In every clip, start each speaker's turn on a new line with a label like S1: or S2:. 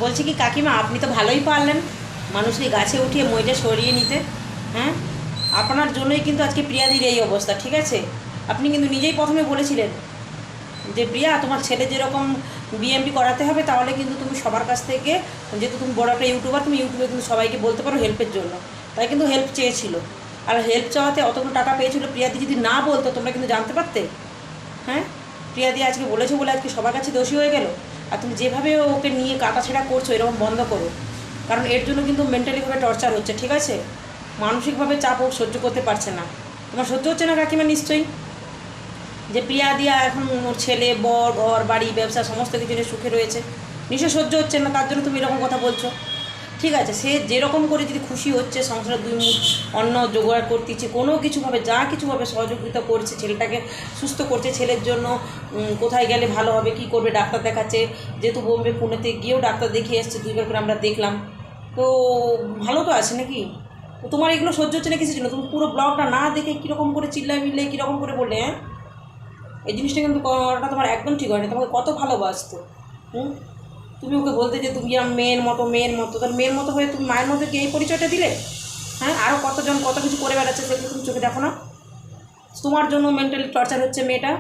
S1: বলছি কি কাকিমা, আপনি তো ভালোই পারলেন মানুষকে গাছে উঠিয়ে মইটা সরিয়ে নিতে। হ্যাঁ, আপনার জন্যই কিন্তু আজকে প্রিয়াদির এই অবস্থা। ঠিক আছে, আপনি কিন্তু নিজেই প্রথমে বলেছিলেন যে প্রিয়া, তোমার ছেলে যেরকম বিএমপি করাতে হবে, তাহলে কিন্তু তুমি সবার কাছ থেকে, যেহেতু তুমি বড় একটা ইউটিউবার, তুমি ইউটিউবে কিন্তু সবাইকে বলতে পারো হেল্পের জন্য। তাই কিন্তু হেল্প চেয়েছিল, আর হেল্প চাওয়াতে অতগুলো টাকা পেয়েছিল। প্রিয়াদি যদি না বলতো তোমরা কিন্তু জানতে পারতে। হ্যাঁ, প্রিয়াদি আজকে বলেছে বলে আজকে সবার কাছে দোষী হয়ে গেল। আর তুমি যেভাবে ওকে নিয়ে কাটাছেড়া করছো, এরকম বন্ধ করো, কারণ এর জন্য কিন্তু মেন্টালিভাবে টর্চার হচ্ছে। ঠিক আছে, মানসিকভাবে চাপ ও সহ্য করতে পারছে না। তোমার সহ্য হচ্ছে না কাকিমা নিশ্চয়ই, যে প্রিয়া দিয়া এখন ওর ছেলে বর ঘর বাড়ি ব্যবসা সমস্ত কিছু নিয়ে সুখে রয়েছে, নিশ্চয় সহ্য হচ্ছে না, তার জন্য তুমি এরকম কথা বলছো। ঠিক আছে, সে যেরকম করে যদি খুশি হচ্ছে, সংসারে দুই মুঠ অন্ন জোগাড় করতেছে, কোনো কিছুভাবে যা কিছুভাবে সহযোগিতা করছে, ছেলেটাকে সুস্থ করছে, ছেলের জন্য কোথায় গেলে ভালো হবে, কি করবে, ডাক্তার দেখাচ্ছে। যেহেতু বোম্বে পুনেতে গিয়েও ডাক্তার দেখিয়ে এসছে, দুইবার করে আমরা দেখলাম। তো ভালো তো আছে নাকি? তো তোমার এগুলো সহ্য হচ্ছে না কিসের জন্য? তুমি পুরো ব্লগটা না দেখে কীরকম করে চিল্লাই মিল্লে কীরকম করে বললে, হ্যাঁ? এই জিনিসটা কিন্তু করাটা তোমার একদম ঠিক হয়নি। তোমাকে কত ভালোবাসতো। হুম, তুমি ওকে বলতে যে তুমি আমার মেয়ের মতো, মেয়ের মতো, তার মেয়ের মতো হয়ে তুমি মায়ের মতো কি এই পরিচয়টা দিলে? হ্যাঁ, আরও কতজন কত কিছু করে বেড়াচ্ছে, সেগুলো তুমি চোখে দেখো না? তোমার জন্য মেন্টালি টর্চার হচ্ছে মেয়েটা।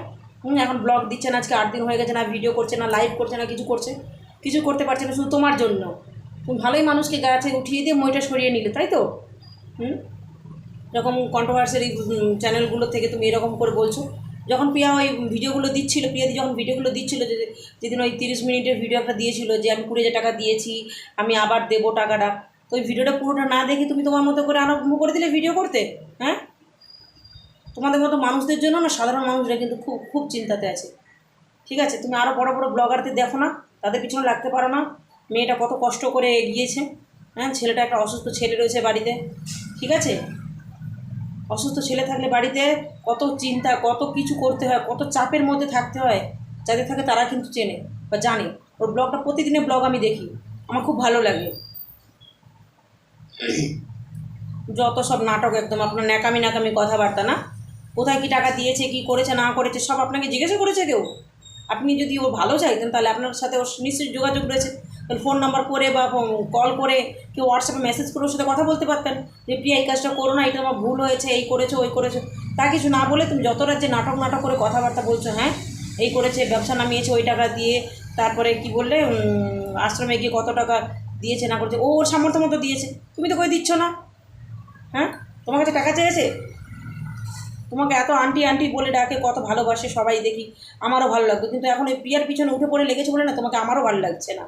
S1: এখন ব্লগ দিচ্ছে না, আজকে 8 দিন হয়ে গেছে, না ভিডিও করছে, না লাইভ করছে, না কিছু করছে, কিছু করতে পারছে না, শুধু তোমার জন্য। তুমি ভালোই মানুষকে গাছে উঠিয়ে দিয়ে মইটা সরিয়ে নিলে, তাই তো? হুম, এরকম কন্ট্রোভার্সিয়াল চ্যানেলগুলো থেকে তুমি এরকম করে বলছো। যখন প্রিয়া ওই ভিডিওগুলো দিচ্ছিল, প্রিয়াদি যখন ভিডিওগুলো দিচ্ছিল, যেদিন ওই 30 মিনিটের ভিডিও একটা দিয়েছিল যে আমি 20,000 টাকা দিয়েছি, আমি আবার দেবো টাকাটা, তো ওই ভিডিওটা পুরোটা না দেখে তুমি তোমার মতো করে আরম্ভ করে দিলে ভিডিও করতে। হ্যাঁ, তোমাদের মতো মানুষদের জন্য না সাধারণ মানুষরা কিন্তু খুব খুব চিন্তাতে আছে। ঠিক আছে, তুমি আরও বড় বড় ব্লগারদের দেখো না, তাদের পিছনে লাগতে পারো না? মেয়েটা কত কষ্ট করে এগিয়েছে। হ্যাঁ, ছেলেটা একটা অসুস্থ ছেলে রয়েছে বাড়িতে। ঠিক আছে, অসুস্থ ছেলে থাকলে বাড়িতে কত চিন্তা, কত কিছু করতে হয়, কত চাপের মধ্যে থাকতে হয়। যাদের থাকে তারা কিন্তু চেনে বা জানে। ওর ব্লগটা, প্রতিদিনের ব্লগ আমি দেখি, আমার খুব ভালো লাগে। যত সব নাটক, একদম আপনার ন্যাকামি ন্যাকামি কথাবার্তা না। কোথায় কী টাকা দিয়েছে, কী করেছে না করেছে, সব আপনাকে জিজ্ঞাসা করেছে কেউ? আপনি যদি ও ভালো চাইতেন তাহলে আপনার সাথে ওর নিশ্চয়ই যোগাযোগ রয়েছে, তাহলে ফোন নাম্বার করে বা কল করে, কেউ হোয়াটসঅ্যাপে মেসেজ করে ওর সাথে কথা বলতে পারতেন যে প্রিয়া এই কাজটা করো না, এটা আমার ভুল হয়েছে, এই করেছো ওই করেছো। তা কিছু না বলে তুমি যত রাজ্যে নাটক নাটক করে কথাবার্তা বলছো। হ্যাঁ, এই করেছে, ব্যবসা নামিয়েছে ওই টাকা দিয়ে, তারপরে কি বললে আশ্রমে গিয়ে কত টাকা দিয়েছে না করেছে, ও ওর সামর্থ্য মতো দিয়েছে, তুমি তো করে দিচ্ছ না। হ্যাঁ, তোমার কাছে টাকা চেয়েছে? তোমাকে এত আন্টি আন্টি বলে ডাকে, কত ভালোবাসে সবাই দেখি, আমারও ভালো লাগতো, কিন্তু এখন এই প্রিয়ার পিছনে উঠে পড়ে লেগেছে বলে না তোমাকে আমারও ভালো লাগছে না।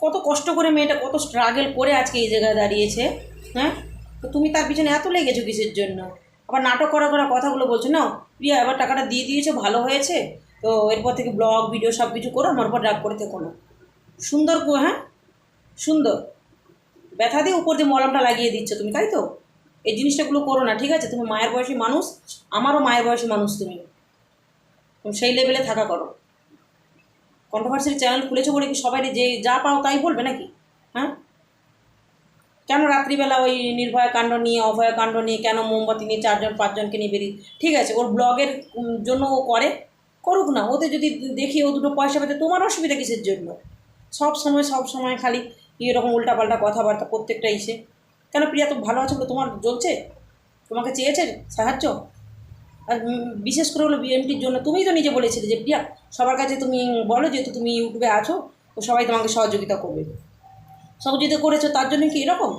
S1: কত কষ্ট করে মেয়েটা কত স্ট্রাগল করে আজকে এই জায়গায় দাঁড়িয়েছে। হ্যাঁ, তো তুমি তার পিছনে এত লেগেছো কিসের জন্য? আবার নাটক করা করা কথাগুলো বলছো না, প্রিয়া এবার টাকাটা দিয়ে দিয়েছো, ভালো হয়েছে, তো এরপর থেকে ব্লগ ভিডিও সব কিছু করো, আমার উপর রাগ করে থেকো না। সুন্দর, হ্যাঁ সুন্দর, ব্যথা দিয়ে উপর দিয়ে মলমটা লাগিয়ে দিচ্ছ তুমি, তাই তো? এই জিনিসটাগুলো করো না। ঠিক আছে, তুমি মায়ের বয়সী মানুষ, আমারও মায়ের বয়সী মানুষ, তুমি সেই লেভেলে থাকা করো। কন্ট্রোভার্সির চ্যানেল খুলেছো বলে কি সবাই যে যা পাও তাই বলবে নাকি? হ্যাঁ, কেন রাত্রিবেলা ওই নির্ভয়া কাণ্ড নিয়ে, অভয়া কাণ্ড নিয়ে, কেন মোমবাতি নিয়ে 4জন 5জনকে নিয়ে বেরিয়ে? ঠিক আছে, ওর ব্লগের জন্য ও করে, করুক না। ওদের যদি দেখি ও দুটো পয়সা পেতে, তোমার অসুবিধা কিসের জন্য? সব সময় খালি এরকম উল্টাপাল্টা কথাবার্তা প্রত্যেকটা ইসে। কেন প্রিয়া তো ভালো আছে বলে তোমার জ্বলছে? তোমাকে চেয়েছে সাহায্য? আর বিশেষ করে হলো বিএমটির জন্য তুমিই তো নিজে বলেছিলে যে প্রিয়া, সবার কাছে তুমি বলো যেহেতু তুমি ইউটিউবে আছো, তো সবাই তোমাকে সহযোগিতা করবে। সহযোগিতা করেছো, তার জন্য কি এরকম?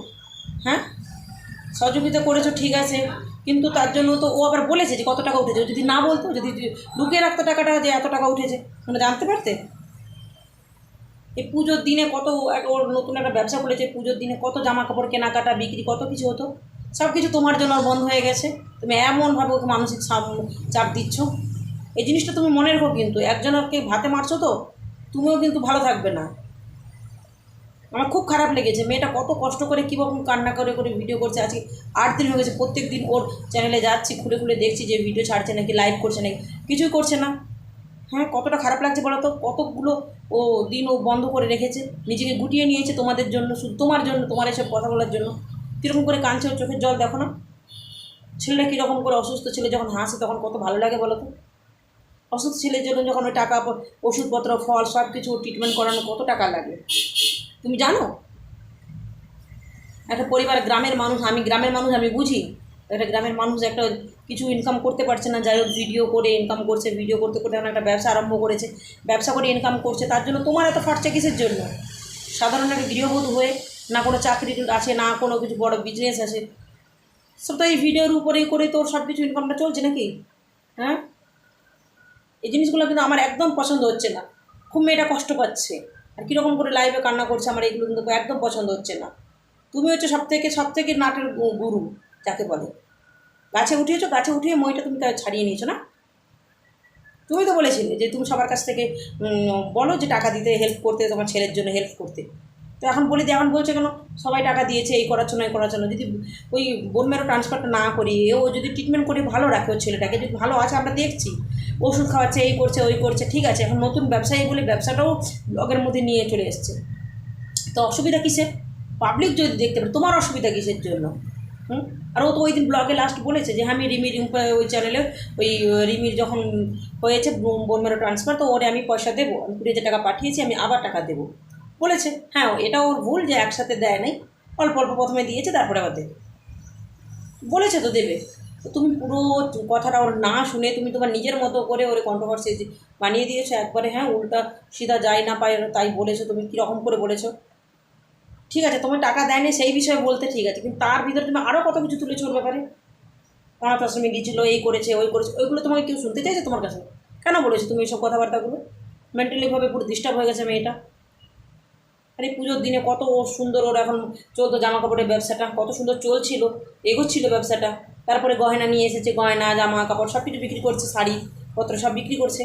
S1: হ্যাঁ, সহযোগিতা করেছো ঠিক আছে, কিন্তু তার জন্য তো ও আবার বলেছে যে কত টাকা উঠেছে। যদি না বলতো, যদি লুকিয়ে রাখতো টাকাটা যে এত টাকা উঠেছে, মানে জানতে পারতে। এই পুজোর দিনে কত, ওর নতুন একটা ব্যবসা খুলেছে, পুজোর দিনে কত জামা কাপড় কেনাকাটা বিক্রি কত কিছু হতো, সব কিছু তোমার জন্য বন্ধ হয়ে গেছে। তুমি এমনভাবে ওকে মানসিক চাপ দিচ্ছ। এই জিনিসটা তুমি মনে রেখো, কিন্তু একজনকে ভাতে মারছো তো, তুমিও কিন্তু ভালো থাকবে না। আমার খুব খারাপ লেগেছে, মেয়েটা কত কষ্ট করে কীরকম কান্না করে করে ভিডিও করছে। আজকে 8 দিন হয়ে গেছে, প্রত্যেক দিন ওর চ্যানেলে যাচ্ছি, খুলে খুলে দেখছি যে ভিডিও ছাড়ছে নাকি, লাইভ করছে নাকি, কিছুই করছে না। হ্যাঁ, কতটা খারাপ লাগছে বলো তো? কতগুলো ও দিন ও বন্ধ করে রেখেছে, নিজেকে গুটিয়ে নিয়েছে তোমাদের জন্য, শুধু তোমার জন্য, তোমার এসব কথা বলার জন্য। কীরকম করে কাঁদছে, ওর চোখের জল দেখো না? ছেলেটা কীরকম করে অসুস্থ ছেলে যখন হাসে তখন কত ভালো লাগে বলো তো? অসুস্থ ছেলের জন্য যখন ওই টাকা ওষুধপত্র ফল সব কিছু ট্রিটমেন্ট করানো কত টাকা লাগে তুমি জানো? একটা পরিবার, গ্রামের মানুষ, আমি গ্রামের মানুষ, আমি বুঝি। একটা গ্রামের মানুষ একটা কিছু ইনকাম করতে পারছে না, যাই হোক ভিডিও করে ইনকাম করছে, ভিডিও করতে করতে এখন একটা ব্যবসা আরম্ভ করেছে, ব্যবসা করে ইনকাম করছে, তার জন্য তোমার এত খরচা কিসের জন্য? সাধারণ একটা গৃহবধূ হয়ে না কোনো চাকরি আছে, না কোনো কিছু বড় বিজনেস আছে, সব তো এই ভিডিওর উপরেই করে তোর সব কিছু ইনকামটা চলছে নাকি? হ্যাঁ, এই জিনিসগুলো কিন্তু আমার একদম পছন্দ হচ্ছে না। খুব মেয়েটা কষ্ট পাচ্ছে, আর কীরকম করে লাইভে কান্না করছে, আমার এগুলো কিন্তু একদম পছন্দ হচ্ছে না। তুমি হচ্ছে সব থেকে নাটের গুরু যাকে বলে। গাছে উঠিয়েছো, গাছে উঠিয়ে মইটা তুমি ছাড়িয়ে নিয়েছো না? তুমি তো বলেছিলে যে তুমি সবার কাছ থেকে বলো যে টাকা দিতে, হেল্প করতে, তোমার ছেলের জন্য হেল্প করতে। তো এখন বলি যে এখন বলছে কেন সবাই টাকা দিয়েছে এই করার জন্য এই করার জন্য? যদি ওই বোন মেরো ট্রান্সফারটা না করি, ও যদি ট্রিটমেন্ট করে ভালো রাখে ওর ছেলেটাকে, যদি ভালো আছে, আমরা দেখছি ওষুধ খাওয়াচ্ছে, এই করছে ওই করছে, ঠিক আছে, এখন নতুন ব্যবসায়ী বলে ব্যবসাটাও ব্লগের মধ্যে নিয়ে চলে এসছে, তো অসুবিধা কিসের? পাবলিক যদি দেখতে পারে, তোমার অসুবিধা কিসের জন্য? আর ও তো ওই দিন ব্লগে লাস্ট বলেছে যে আমি রিমির ওই চ্যানেলে ওই রিমির যখন হয়েছে বোনমেরো ট্রান্সফার, তো ওরে আমি পয়সা দেবো, আমি 20,000 টাকা পাঠিয়েছি, আমি আবার টাকা দেবো বলেছে। হ্যাঁ, এটা ওর ভুল যে একসাথে দেয় নাই, অল্প অল্প প্রথমে দিয়েছে, তারপরে আবার দেবে বলেছে, তো দেবে। তো তুমি পুরো কথাটা ওর না শুনে তুমি তোমার নিজের মতো করে ওরে কন্ট্রোভার্সি বানিয়ে দিয়েছো একবারে। হ্যাঁ, উল্টা সিধা যাই না পায় তাই বলেছো, তুমি কীরকম করে বলেছো? ঠিক আছে, তোমার টাকা দেয়নি সেই বিষয়ে বলতে ঠিক আছে, কিন্তু তার ভিতরে তুমি আরও কত কিছু তুলেছো ওর ব্যাপারে। অনাথ আশ্রমে গিয়েছিলো, এই করেছে ওই করেছে, ওইগুলো তোমাকে কেউ শুনতে চাইছে তোমার কাছে? কেন বলেছো তুমি এইসব কথাবার্তাগুলো? মেন্টালিভাবে পুরো ডিস্টার্ব হয়ে গেছে মেয়েটা। আর এই পুজোর দিনে কত ওর সুন্দর, ওর এখন চলতো জামা কাপড়ের ব্যবসাটা, কত সুন্দর চলছিল, এগোচ্ছিল ব্যবসাটা। তারপরে গয়না নিয়ে এসেছে, গয়না জামা কাপড় সব কিছু বিক্রি করছে, শাড়ি পত্র সব বিক্রি করছে।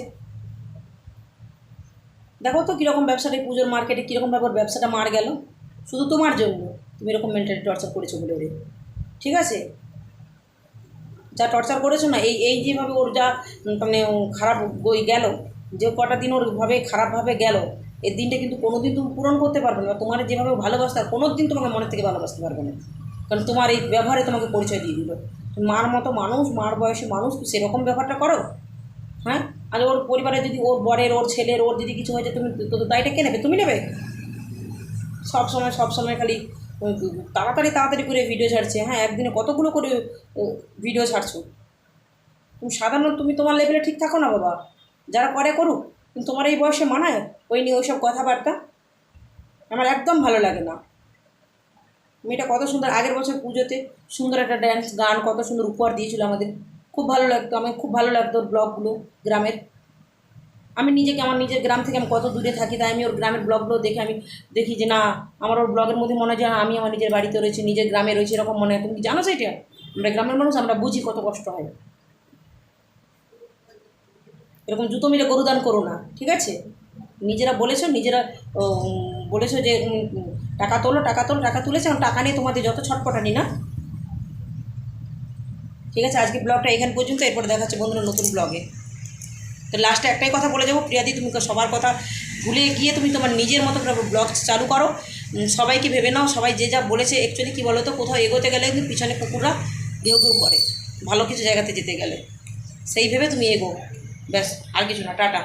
S1: দেখো তো কীরকম ব্যবসাটা, পুজোর মার্কেটে কীরকমভাবে ওর ব্যবসাটা মার গেল, শুধু তোমার জন্য। তুমি এরকম মেন্টালি টর্চার করেছো বলে ওরে, ঠিক আছে? যা টর্চার করেছো না, এই যেভাবে ওর যা মানে খারাপ বই গেল, যে কটা দিন ওর ভাবে খারাপভাবে গেল, এই দিনটা কিন্তু কোনো দিন তুমি পূরণ করতে পারবে না। তোমার যেভাবে ভালোবাসতে, আর কোনো দিন তোমাকে মনের থেকে ভালোবাসতে পারবে না, কারণ তোমার এই ব্যবহারে তোমাকে পরিচয় দিয়ে দিল। মার মতো মানুষ, মার বয়সী মানুষ, তো সেরকম ব্যাপারটা করো। হ্যাঁ, আর ওর পরিবারে যদি ওর বরের, ওর ছেলের, ওর যদি কিছু হয়েছে, তুমি তো দায়টা কে নেবে? তুমি নেবে? সব সময় খালি তাড়াতাড়ি করে ভিডিও ছাড়ছে। হ্যাঁ, একদিনে কতগুলো করে ভিডিও ছাড়ছো। তুমি সাধারণ, তুমি তোমার লেভেলে ঠিক থাকো না বাবা, যারা করে করুক, কিন্তু তোমার এই বয়সে মানায় ওই নিয়ে ওইসব কথাবার্তা? আমার একদম ভালো লাগে না। মেয়েটা কত সুন্দর আগের বছর পুজোতে সুন্দর একটা ড্যান্স গান কত সুন্দর উপহার দিয়েছিল আমাদের, খুব ভালো লাগতো, আমার খুব ভালো লাগতো ওর ব্লগগুলো গ্রামের। আমি নিজেকে, আমার নিজের গ্রাম থেকে আমি কত দূরে থাকি, তাই আমি ওর গ্রামের ব্লগগুলো দেখে আমি দেখি যে না, আমার ওর ব্লগের মধ্যে মনে হয় যে আমি আমার নিজের বাড়িতে রয়েছি, নিজের গ্রামে রয়েছি, এরকম মনে হয়। তুমি কি জানো সেটা? আমরা গ্রামের মানুষ, আমরা বুঝি কত কষ্ট হয়। এরকম জুতো মিলে গরু দান করো না, ঠিক আছে? নিজেরা বলেছো যে টাকা তোলো, টাকা তুলেছে, এখন টাকা নিয়ে তোমাদের যত ছটপটানি না। ঠিক আছে, আজকে ব্লগটা এখান পর্যন্ত, এরপর দেখা হচ্ছে বন্ধুরা নতুন ব্লগে। তো লাস্টে একটাই কথা বলে যাবো, প্রিয়াদি, তুমি সবার কথা ভুলে গিয়ে তুমি তোমার নিজের মতো করে ব্লগ চালু করো। সবাইকে ভেবে নাও, সবাই যে যা বলেছে, অ্যাকচুয়ালি কী বলো তো, কোথাও এগোতে গেলে কিন্তু পিছনে কুকুররা ঘেউ ঘেউ করে, ভালো কিছু জায়গাতে যেতে গেলে সেই ভেবে তুমি এগো, ব্যাস, আর কিছু না। টাটা।